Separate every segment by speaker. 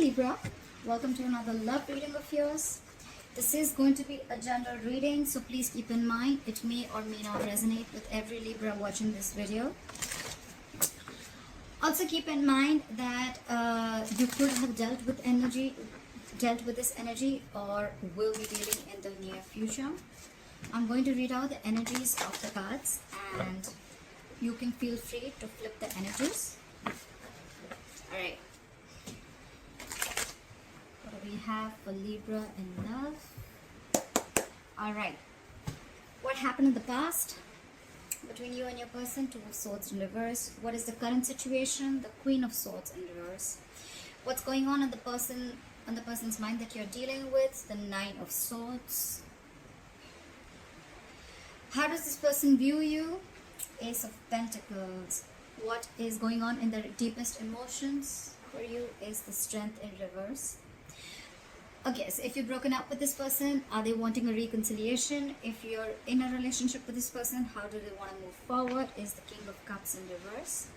Speaker 1: Libra, welcome to another love reading of yours. This is going to be a general reading, so please keep in mind it may or may not resonate with every Libra watching this video. Also keep in mind that you could have dealt with this energy, or will be dealing in the near future. I'm going to read out the energies of the cards, and you can feel free to flip the energies. Alright. What do we have for Libra in love? Alright. What happened in the past between you and your person? Two of Swords in reverse. What is the current situation? The Queen of Swords in reverse. What's going on in the person's mind that you're dealing with? The Nine of Swords. How does this person view you? Ace of Pentacles. What is going on in their deepest emotions for you is the Strength in reverse. Okay, so if you've broken up with this person, are they wanting a reconciliation? If you're in a relationship with this person, how do they want to move forward? Is the King of Cups in reverse.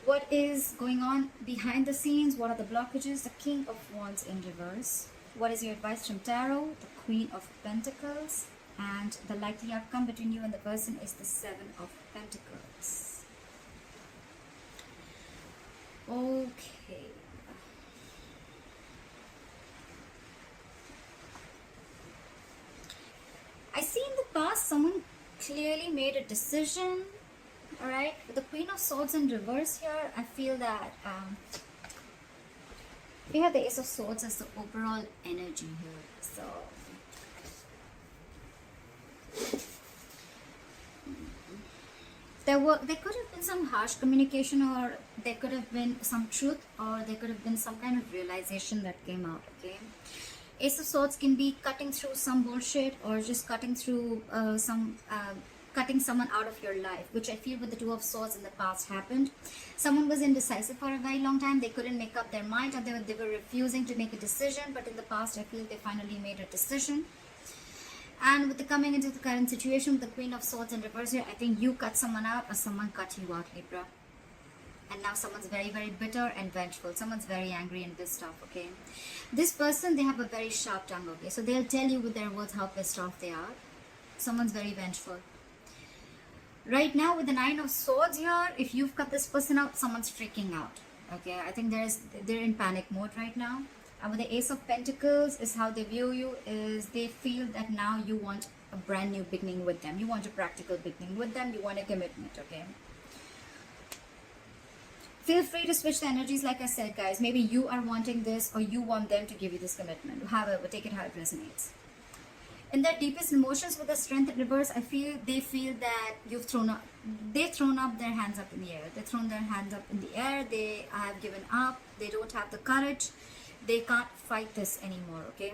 Speaker 1: What is going on behind the scenes? What are the blockages? The King of Wands in reverse. What is your advice from Tarot? The Queen of Pentacles. And the likely outcome between you and the person is the Seven of Pentacles. Okay. I see in the past someone clearly made a decision. Alright, with the Queen of Swords in reverse here, I feel that we have the Ace of Swords as the overall energy here. So there could have been some harsh communication, or there could have been some truth, or there could have been some kind of realization that came out. Okay, Ace of Swords can be cutting through some bullshit, or just cutting through cutting someone out of your life, which I feel with the Two of Swords in the past happened. Someone was indecisive for a very long time. They couldn't make up their mind, or they were refusing to make a decision, but in the past I feel they finally made a decision. And with the coming into the current situation with the Queen of Swords in reverse here, I think you cut someone out, or someone cut you out, Libra. And now someone's very, very bitter and vengeful. Someone's very angry and pissed off, okay? This person, they have a very sharp tongue, okay? So they'll tell you with their words how pissed off they are. Someone's very vengeful. Right now with the Nine of Swords here, if you've cut this person out, someone's freaking out, okay? I think they're in panic mode right now. And with the Ace of Pentacles is how they view you, is they feel that now you want a brand new beginning with them. You want a practical beginning with them. You want a commitment, okay? Feel free to switch the energies, like I said, guys. Maybe you are wanting this, or you want them to give you this commitment. However, take it how it resonates. In their deepest emotions with the Strength in reverse, I feel they feel that they've thrown up their hands up in the air. They've thrown their hands up in the air. They have given up. They don't have the courage. They can't fight this anymore, okay?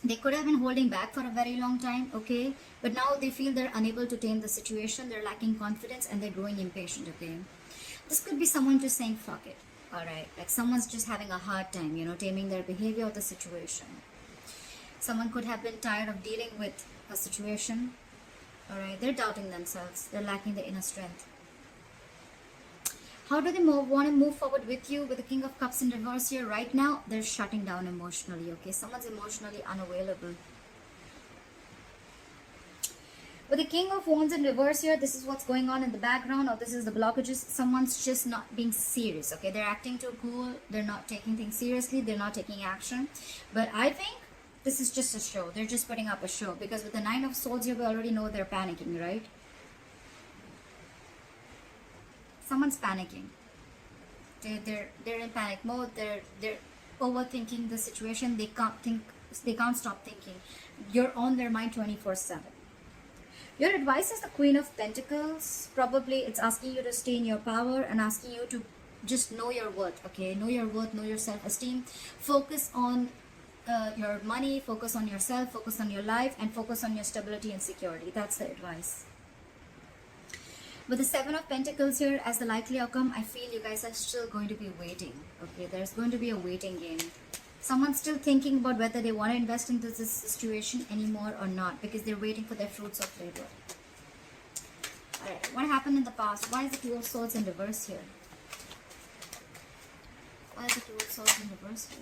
Speaker 1: They could have been holding back for a very long time, okay? But now they feel they're unable to tame the situation. They're lacking confidence, and they're growing impatient, okay? This could be someone just saying, fuck it, alright? Like someone's just having a hard time, you know, taming their behavior or the situation. Someone could have been tired of dealing with a situation, alright? They're doubting themselves. They're lacking the inner strength. How do they want to move forward with you? With the King of Cups in reverse here, right now, they're shutting down emotionally, okay? Someone's emotionally unavailable. With the King of Wands in reverse here, this is what's going on in the background, or this is the blockages. Someone's just not being serious, okay? They're acting too cool. They're not taking things seriously. They're not taking action. But I think this is just a show. They're just putting up a show, because with the Nine of Swords here, we already know they're panicking, right? Someone's panicking. They're in panic mode. They're overthinking the situation. They can't stop thinking. You're on their mind 24/7. Your advice is the Queen of Pentacles. Probably it's asking you to stay in your power and asking you to just know your worth, okay? Know your worth, know your self-esteem. Focus on your money, focus on yourself, focus on your life, and focus on your stability and security. That's the advice. With the Seven of Pentacles here as the likely outcome, I feel you guys are still going to be waiting. Okay, there's going to be a waiting game. Someone's still thinking about whether they want to invest into this situation anymore or not, because they're waiting for their fruits of labor. Alright, what happened in the past? Why is the Two of Swords in reverse here? Why is the Two of Swords in reverse here?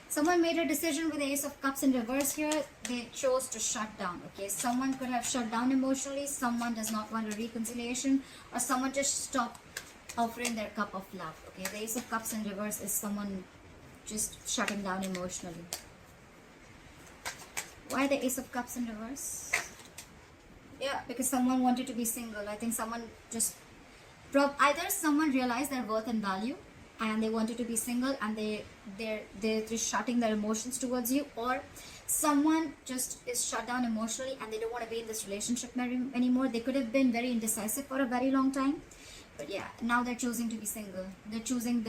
Speaker 1: Someone made a decision with the Ace of Cups in reverse here. They chose to shut down. Okay, someone could have shut down emotionally. Someone does not want a reconciliation, or someone just stopped offering their cup of love. Okay, the Ace of Cups in reverse is someone just shutting down emotionally. Why the Ace of Cups in reverse? Yeah, because someone wanted to be single. I think someone just either someone realized their worth and value, and they wanted to be single, and they're just shutting their emotions towards you, or someone just is shut down emotionally and they don't want to be in this relationship anymore. They could have been very indecisive for a very long time, but yeah, now they're choosing to be single. They're choosing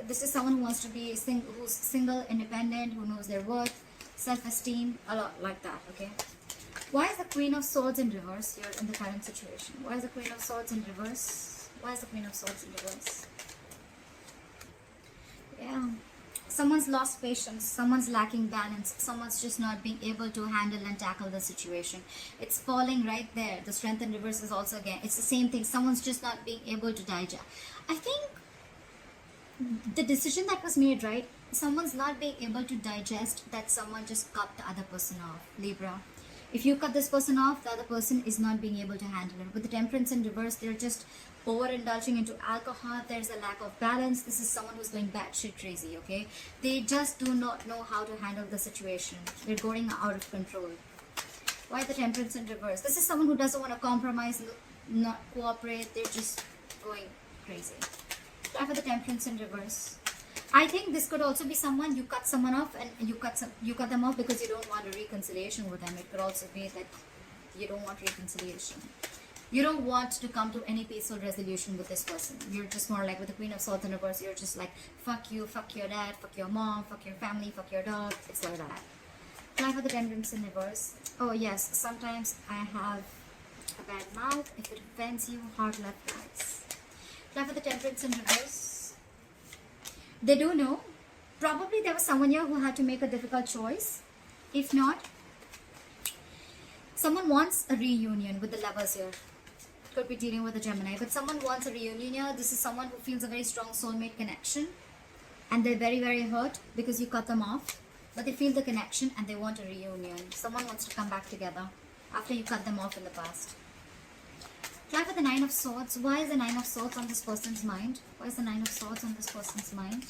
Speaker 1: this is someone who wants to be who's single, independent, who knows their worth, self-esteem, a lot like that. Okay, why is the Queen of Swords in reverse here in the current situation? Why is the Queen of Swords in reverse? Why is the Queen of Swords in reverse? Yeah, someone's lost patience, someone's lacking balance, someone's just not being able to handle and tackle the situation. It's falling right there. The Strength in reverse is also, again, it's the same thing. Someone's just not being able to digest. I think the decision that was made, right? Someone's not being able to digest that someone just cut the other person off. Libra, if you cut this person off, the other person is not being able to handle it. With the Temperance in reverse, they're just overindulging into alcohol. There's a lack of balance. This is someone who's going batshit crazy. Okay, they just do not know how to handle the situation. They're going out of control. Why the Temperance in reverse? This is someone who doesn't want to compromise, not cooperate. They're just going crazy. Try for the Temperance in reverse. I think this could also be someone, you cut someone off, and you cut them off because you don't want a reconciliation with them. It could also be that you don't want reconciliation. You don't want to come to any peaceful resolution with this person. You're just more like with the Queen of Swords in reverse, you're just like, fuck you, fuck your dad, fuck your mom, fuck your family, fuck your dog. It's like that. Try for the Temperance in reverse. Oh yes, sometimes I have a bad mouth. If it offends you, hard left eyes. Try for the Temperance in reverse. They do know. Probably there was someone here who had to make a difficult choice. If not, someone wants a reunion with the Lovers here. Could be dealing with a Gemini, but someone wants a reunion here. This is someone who feels a very strong soulmate connection, and they're very, very hurt because you cut them off, but they feel the connection and they want a reunion. Someone wants to come back together after you cut them off in the past. Try for the Nine of Swords. Why is the Nine of Swords on this person's mind? Why is the Nine of Swords on this person's mind?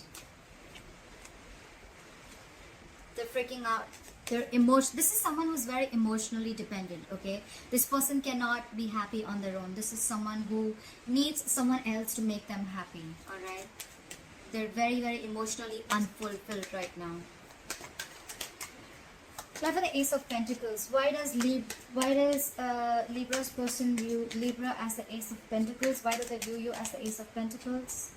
Speaker 1: They're freaking out. This is someone who's very emotionally dependent. Okay, this person cannot be happy on their own. This is someone who needs someone else to make them happy. All right, they're very, very emotionally unfulfilled right now. Try for the Ace of Pentacles. Why does Libra's person view Libra as the Ace of Pentacles? Why do they view you as the Ace of Pentacles?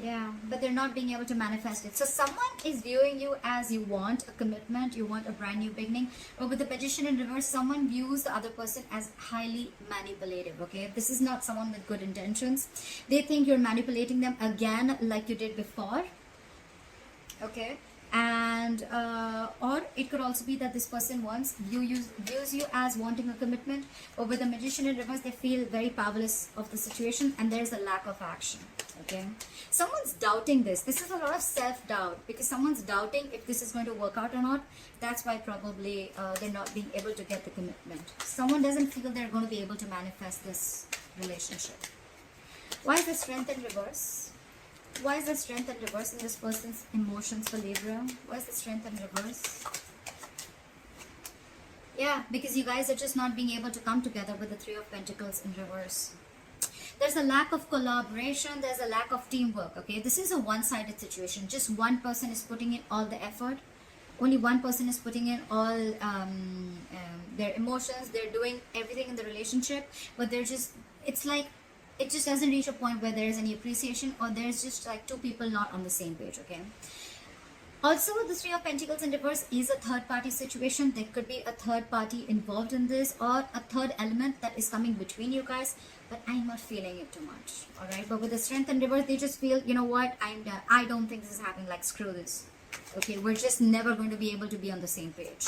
Speaker 1: Yeah, but they're not being able to manifest it. So someone is viewing you as you want a commitment, you want a brand new beginning. But with the Magician in reverse, someone views the other person as highly manipulative. Okay, this is not someone with good intentions. They think you're manipulating them again like you did before. Okay, and or it could also be that this person views you as wanting a commitment. But with the Magician in reverse, they feel very powerless of the situation, and there's a lack of action. Okay, someone's doubting this. This is a lot of self-doubt because someone's doubting if this is going to work out or not. That's why probably they're not being able to get the commitment. Someone doesn't feel they're going to be able to manifest this relationship. Why is the Strength in reverse? Why is the Strength in reverse in this person's emotions for Libra? Why is the Strength in reverse? Yeah, because you guys are just not being able to come together with the Three of Pentacles in reverse. There's a lack of collaboration. There's a lack of teamwork. Okay, this is a one-sided situation. Just one person is putting in all the effort. Only one person is putting in all their emotions. They're doing everything in the relationship, but they're just, it's like, it just doesn't reach a point where there is any appreciation, or there's just like two people not on the same page. Okay, also the Three of Pentacles in reverse is a third party situation. There could be a third party involved in this, or a third element that is coming between you guys, but I'm not feeling it too much. All right, but with the Strength in reverse, they just feel, you know what, I'm done. I don't think this is happening. Like, screw this. Okay, we're just never going to be able to be on the same page.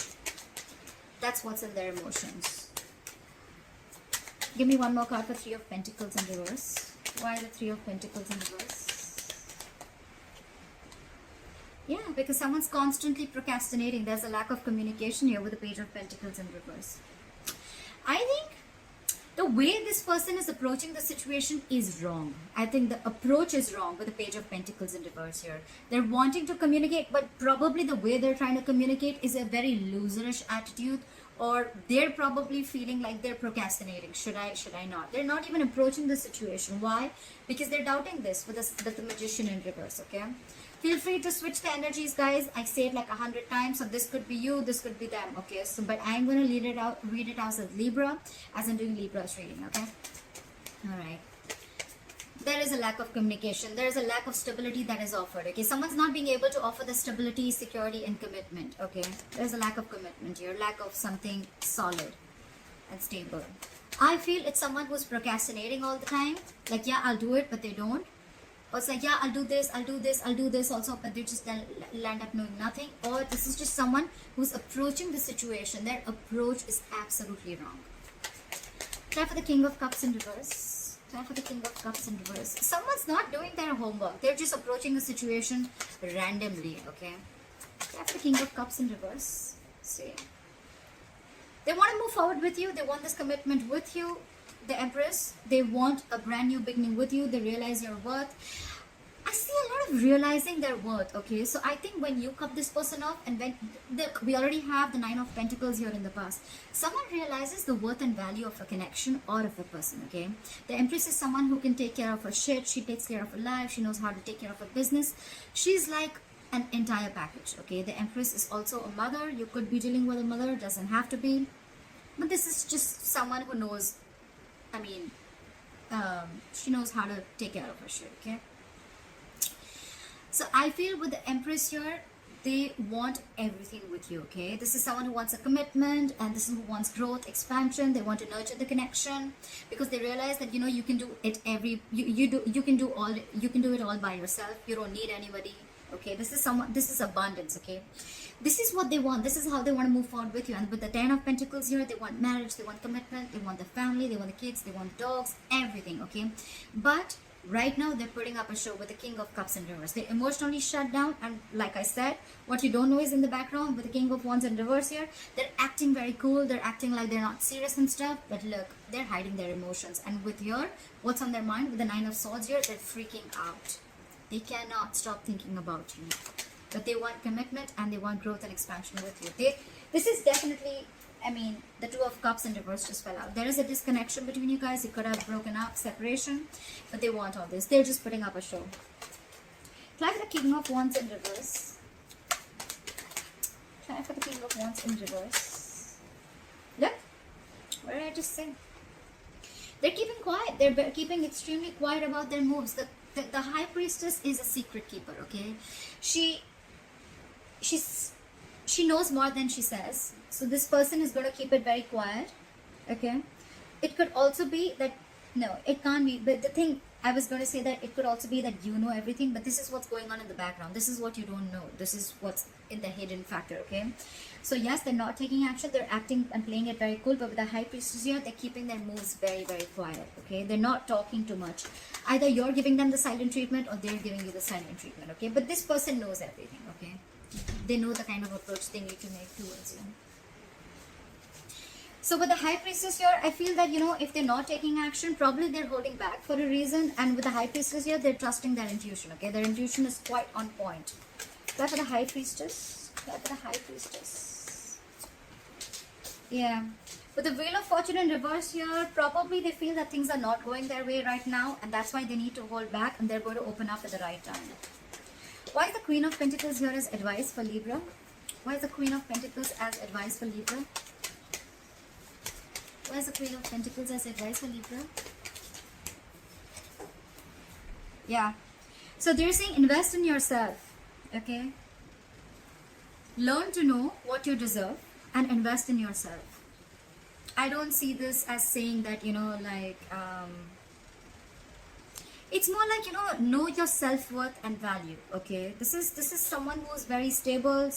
Speaker 1: That's what's in their emotions. Give me one more card for Three of Pentacles in reverse. Why the Three of Pentacles in reverse? Because someone's constantly procrastinating. There's a lack of communication here with the Page of Pentacles in reverse. I think the way this person is approaching the situation is wrong. I think the approach is wrong with the Page of Pentacles in reverse here. They're wanting to communicate, but probably the way they're trying to communicate is a very loserish attitude, or they're probably feeling like they're procrastinating. Should I not? They're not even approaching the situation. Why? Because they're doubting this with the Magician in reverse, okay? Feel free to switch the energies, guys. I say it like 100 times, so this could be you, this could be them, okay? So, but I'm going to read it out as Libra, as I'm doing Libra's reading, okay? All right. There is a lack of communication. There is a lack of stability that is offered, okay? Someone's not being able to offer the stability, security, and commitment, okay? There's a lack of commitment here, lack of something solid and stable. I feel it's someone who's procrastinating all the time. Like, yeah, I'll do it, but they don't. Or it's like, yeah, I'll do this, I'll do this, I'll do this also, but they just land up knowing nothing. Or this is just someone who's approaching the situation. Their approach is absolutely wrong. Try for the King of Cups in reverse. Try for the King of Cups in reverse. Someone's not doing their homework. They're just approaching a situation randomly, okay? Try for the King of Cups in reverse. See. They want to move forward with you. They want this commitment with you. The Empress, they want a brand new beginning with you. They realize your worth. I see a lot of realizing their worth, okay? So I think when you cut this person off, and when we already have the Nine of Pentacles here in the past, someone realizes the worth and value of a connection or of a person, okay? The Empress is someone who can take care of her shit. She takes care of her life. She knows how to take care of her business. She's like an entire package, okay? The Empress is also a mother. You could be dealing with a mother, doesn't have to be. But this is just someone who knows, I mean, she knows how to take care of her shit, okay? So I feel with the Empress here, they want everything with you, okay? This is someone who wants a commitment, and this is who wants growth, expansion. They want to nurture the connection, because they realize that, you know, you can do it you can do it all by yourself. You don't need anybody, okay? This is abundance, okay? This is what they want. This is how they want to move forward with you. And with the Ten of Pentacles here, they want marriage, they want commitment, they want the family, they want the kids, they want dogs, everything, okay? But right now, they're putting up a show with the King of Cups in reverse. They emotionally shut down, and like I said, what you don't know is in the background with the King of Wands in reverse here, they're acting very cool, they're acting like they're not serious and stuff, but look, they're hiding their emotions. And with here, what's on their mind with the Nine of Swords here, they're freaking out. They cannot stop thinking about you. But they want commitment, and they want growth and expansion with you. This is definitely, I mean, the Two of Cups in reverse just fell out. There is a disconnection between you guys. You could have broken up, separation, but they want all this. They're just putting up a show. Try for the King of Wands in reverse. Try for the King of Wands in reverse. Look, what did I just say? They're keeping quiet. They're keeping extremely quiet about their moves. The High Priestess is a secret keeper, okay? She knows more than she says. So this person is going to keep it very quiet, okay? It could also be that, no, it can't be. But the thing, I was going to say that it could also be that you know everything, but this is what's going on in the background. This is what you don't know. This is what's in the hidden factor, okay? So yes, they're not taking action. They're acting and playing it very cool, but with the High Priestess here, they're keeping their moves very, very quiet, okay? They're not talking too much. Either you're giving them the silent treatment, or they're giving you the silent treatment, okay? But this person knows everything, okay? They know the kind of approach they need to make towards you. So with the High Priestess here, I feel that, you know, if they're not taking action, probably they're holding back for a reason. And with the High Priestess here, they're trusting their intuition, okay? Their intuition is quite on point. Try for the High Priestess. Try for the High Priestess. Yeah. With the Wheel of Fortune in reverse here, probably they feel that things are not going their way right now, and that's why they need to hold back, and they're going to open up at the right time. Why is the Queen of Pentacles here as advice for Libra? Why is the Queen of Pentacles as advice for Libra? Why is the Queen of Pentacles as advice for Libra? Yeah. So they're saying invest in yourself, okay? Learn to know what you deserve and invest in yourself. I don't see this as saying that, you know, like, it's more like, you know your self-worth and value, okay? This is someone who's very stable, and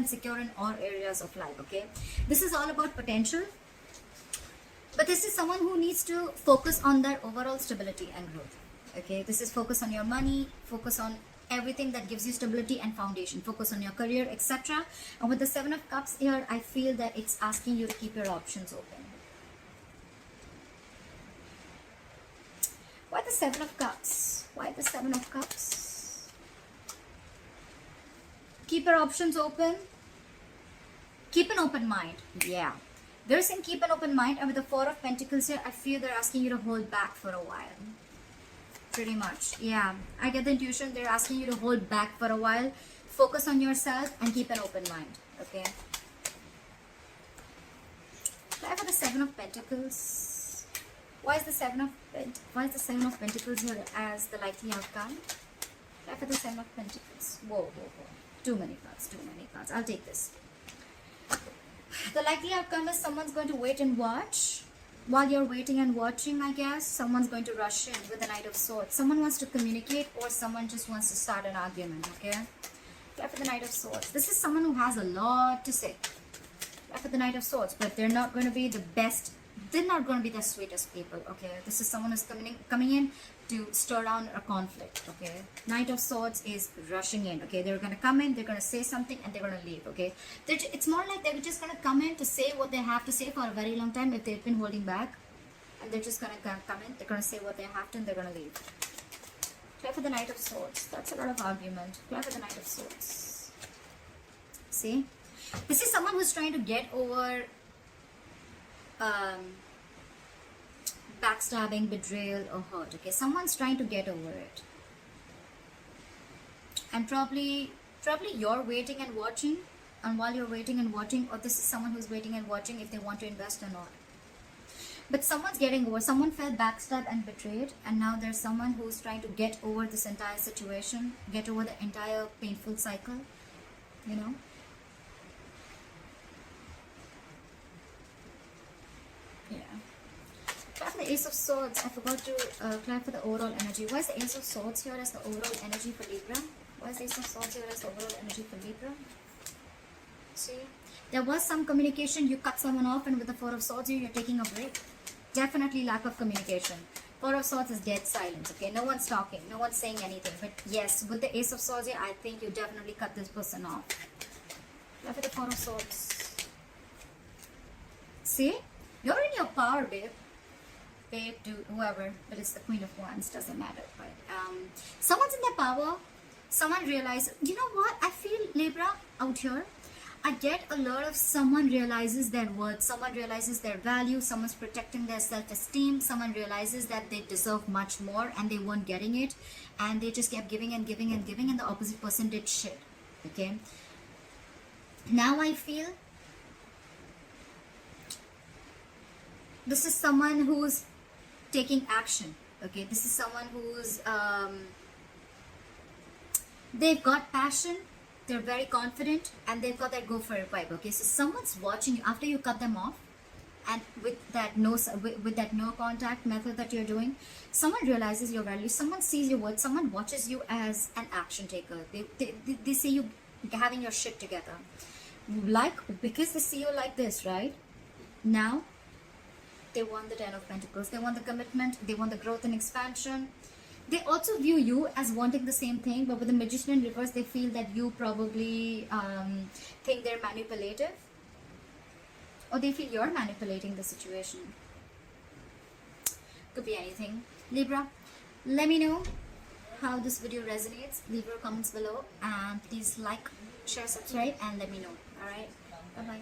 Speaker 1: secure in all areas of life, okay? This is all about potential, but this is someone who needs to focus on their overall stability and growth, okay? This is focus on your money, focus on everything that gives you stability and foundation. Focus on your career, etc. And with the Seven of Cups here, I feel that it's asking you to keep your options open. Why the Seven of Cups? Why the Seven of Cups? Keep your options open. Keep an open mind. Yeah. They're saying keep an open mind. And with the Four of Pentacles here, I feel they're asking you to hold back for a while. Pretty much. Yeah. I get the intuition. They're asking you to hold back for a while. Focus on yourself and keep an open mind. Okay. Try for the Seven of Pentacles. Why is the Seven of Pentacles here as the likely outcome? Try for the Seven of Pentacles. Whoa, whoa, whoa. Too many cards, too many cards. I'll take this. The likely outcome is someone's going to wait and watch. While you're waiting and watching, I guess, someone's going to rush in with the Knight of Swords. Someone wants to communicate or someone just wants to start an argument, okay? Try for the Knight of Swords. This is someone who has a lot to say. Try for the Knight of Swords, but they're not going to be the best. They're not going to be the sweetest people, okay? This is someone who's coming in to stir down a conflict, okay? Knight of Swords is rushing in, okay? They're going to come in, they're going to say something, and they're going to leave, okay? It's more like they're just going to come in to say what they have to say for a very long time if they've been holding back. And they're just going to come in, they're going to say what they have to, and they're going to leave. Try for the Knight of Swords. That's a lot of argument. Try for the Knight of Swords. See? This is someone who's trying to get over backstabbing, betrayal, or hurt. Okay, someone's trying to get over it, and probably you're waiting and watching. And while you're waiting and watching, or this is someone who's waiting and watching if they want to invest or not. But someone's getting over. Someone felt backstabbed and betrayed, and now there's someone who's trying to get over this entire situation, get over the entire painful cycle. You know. Yeah. Try for the Ace of Swords. I forgot to try for the overall energy. Why is the Ace of Swords here as the overall energy for Libra? Why is the Ace of Swords here as the overall energy for Libra? See? There was some communication. You cut someone off, and with the Four of Swords here, you're taking a break. Definitely lack of communication. Four of Swords is dead silence, okay? No one's talking. No one's saying anything. But yes, with the Ace of Swords here, I think you definitely cut this person off. Try for the Four of Swords. See? You're in your power, babe. Babe, dude, whoever, but it's the Queen of Wands, doesn't matter. But someone's in their power. Someone realizes, you know what? I feel Libra out here. I get a lot of someone realizes their worth, someone realizes their value, someone's protecting their self-esteem, someone realizes that they deserve much more and they weren't getting it, and they just kept giving and giving and giving, and the opposite person did shit. Okay. Now I feel this is someone who's taking action. Okay, this is someone who's they've got passion, they're very confident, and they've got that go for it vibe. Okay, so someone's watching you after you cut them off, and with that no contact method that you're doing, someone realizes your value, someone sees your worth, someone watches you as an action taker. They see you having your shit together, like, because they see you like this, right? Now they want the Ten of Pentacles. They want the commitment. They want the growth and expansion. They also view you as wanting the same thing, but with the Magician in reverse, they feel that you probably think they're manipulative, or they feel you're manipulating the situation. Could be anything. Libra, let me know how this video resonates. Leave your comments below, and please like, share, subscribe, and let me know. Alright, bye bye.